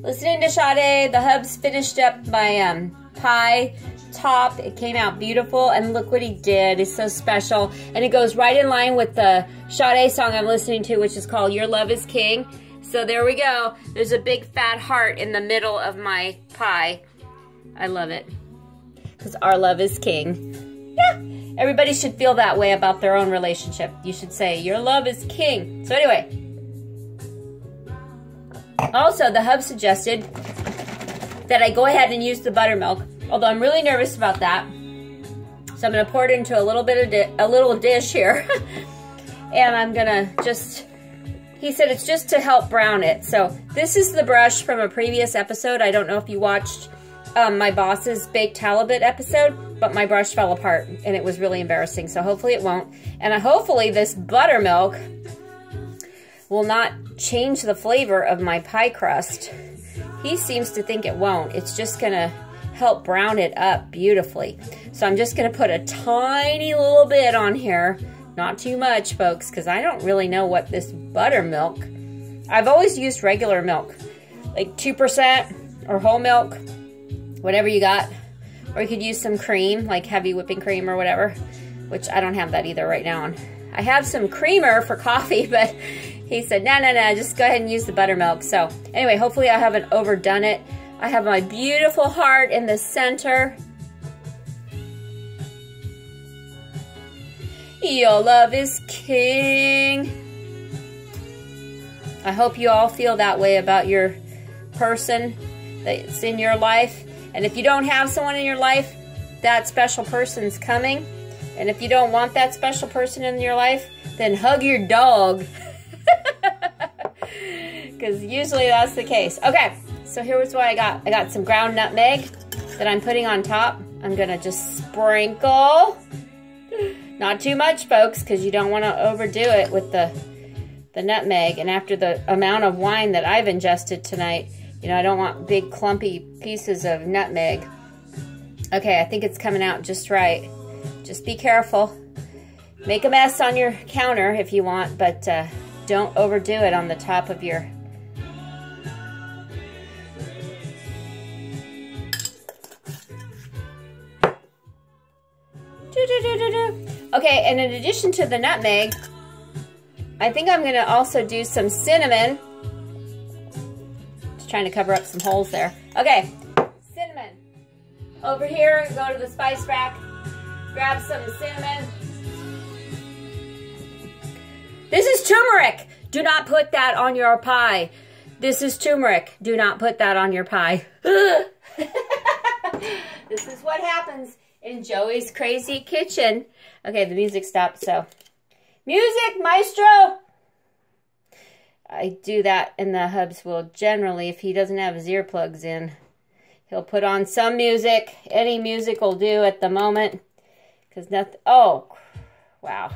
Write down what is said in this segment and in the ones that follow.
listening to Sade. The hubs finished up my pie top. It came out beautiful, and look what he did. It's so special, and it goes right in line with the Sade song I'm listening to, which is called Your Love is King. So there we go. There's a big fat heart in the middle of my pie. I love it, because our love is king. Yeah, everybody should feel that way about their own relationship. You should say, your love is king. So anyway, also the hub suggested that I go ahead and use the buttermilk, although I'm really nervous about that. So I'm gonna pour it into a little dish here. And I'm gonna just, he said it's just to help brown it. So this is the brush from a previous episode. I don't know if you watched my boss's baked halibut episode, but my brush fell apart and it was really embarrassing. So hopefully it won't. And hopefully this buttermilk will not change the flavor of my pie crust. He seems to think it won't. It's just gonna help brown it up beautifully. So I'm just gonna put a tiny little bit on here. Not too much, folks, because I don't really know what this buttermilk. I've always used regular milk, like 2% or whole milk, whatever you got. Or you could use some cream, like heavy whipping cream or whatever, which I don't have that either right now. I have some creamer for coffee, but he said, no, just go ahead and use the buttermilk. So anyway, hopefully I haven't overdone it. I have my beautiful heart in the center. Your love is king. I hope you all feel that way about your person that's in your life. And if you don't have someone in your life, that special person's coming. And if you don't want that special person in your life, then hug your dog. Because usually that's the case. Okay, so here's what I got. I got some ground nutmeg that I'm putting on top. I'm gonna just sprinkle. Not too much, folks, because you don't want to overdo it with the nutmeg. And after the amount of wine that I've ingested tonight, you know, I don't want big clumpy pieces of nutmeg. Okay, I think it's coming out just right. Just be careful. Make a mess on your counter if you want, but don't overdo it on the top of your... Okay, and in addition to the nutmeg, I think I'm gonna also do some cinnamon. Just trying to cover up some holes there. Okay, cinnamon. Over here, go to the spice rack, grab some cinnamon. This is turmeric. Do not put that on your pie. This is turmeric. Do not put that on your pie. This is what happens in Joey's crazy kitchen. Okay, the music stopped, so. Music, maestro! I do that, and the hubs will generally, if he doesn't have his earplugs in, he'll put on some music. Any music will do at the moment. Because nothing, oh, wow.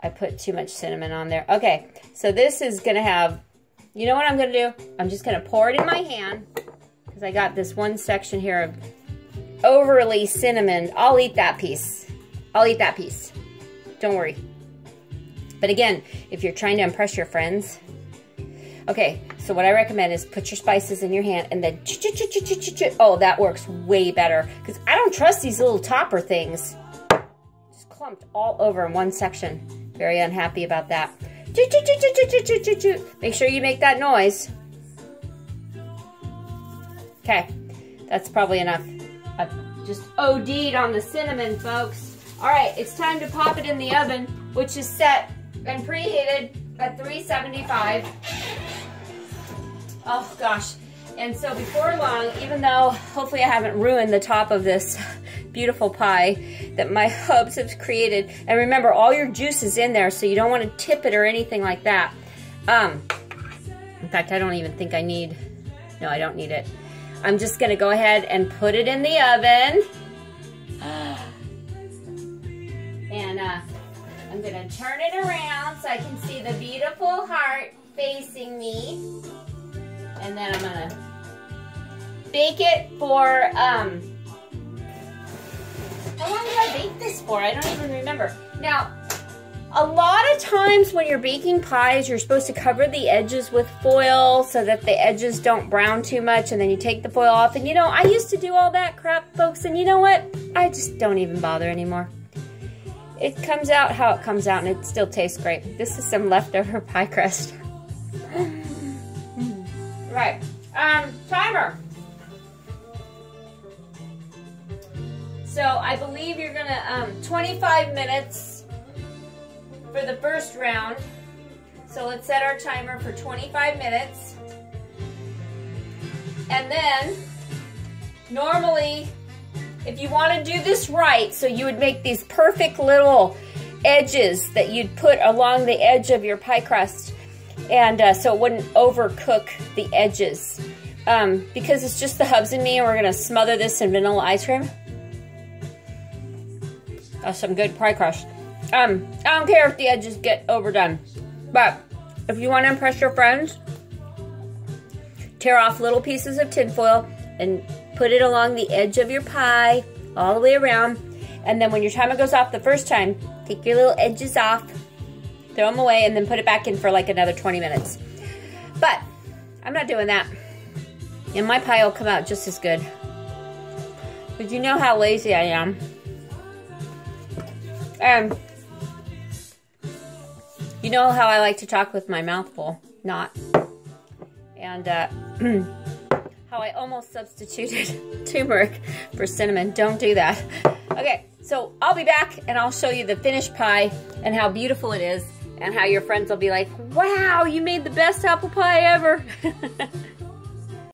I put too much cinnamon on there. Okay, so this is going to have, you know what I'm going to do? I'm just going to pour it in my hand. Because I got this one section here of overly cinnamon. I'll eat that piece. I'll eat that piece. Don't worry. But again, if you're trying to impress your friends, okay, so what I recommend is put your spices in your hand and then oh, that works way better. Because I don't trust these little topper things. Just clumped all over in one section. Very unhappy about that. Make sure you make that noise. Okay, that's probably enough. I've just OD'd on the cinnamon, folks. All right, it's time to pop it in the oven, which is set and preheated at 375. Oh gosh. And so before long, even though hopefully I haven't ruined the top of this beautiful pie that my hubs have created, and remember, all your juice is in there, so you don't want to tip it or anything like that. In fact, I don't even think I need, no, I don't need it. I'm just gonna go ahead and put it in the oven. And I'm gonna turn it around so I can see the beautiful heart facing me. And then I'm gonna bake it for, how long did I bake this for? I don't even remember. Now, A lot of times when you're baking pies, you're supposed to cover the edges with foil so that the edges don't brown too much, and then you take the foil off. And you know, I used to do all that crap, folks, and you know what? I just don't even bother anymore. It comes out how it comes out, and it still tastes great. This is some leftover pie crust. Right. Timer. So I believe you're gonna 25 minutes for the first round. So let's set our timer for 25 minutes. And then normally, if you want to do this right, so you would make these perfect little edges that you'd put along the edge of your pie crust, and so it wouldn't overcook the edges. Because it's just the hubs and me, and we're gonna smother this in vanilla ice cream. That's some good pie crust. I don't care if the edges get overdone, but if you want to impress your friends, tear off little pieces of tinfoil and put it along the edge of your pie all the way around. And then when your timer goes off the first time, take your little edges off, throw them away, and then put it back in for like another 20 minutes. But I'm not doing that. And my pie will come out just as good. But you know how lazy I am. And you know how I like to talk with my mouth full, not. And how I almost substituted turmeric for cinnamon. Don't do that. Okay, so I'll be back and I'll show you the finished pie and how beautiful it is and how your friends will be like, wow, you made the best apple pie ever.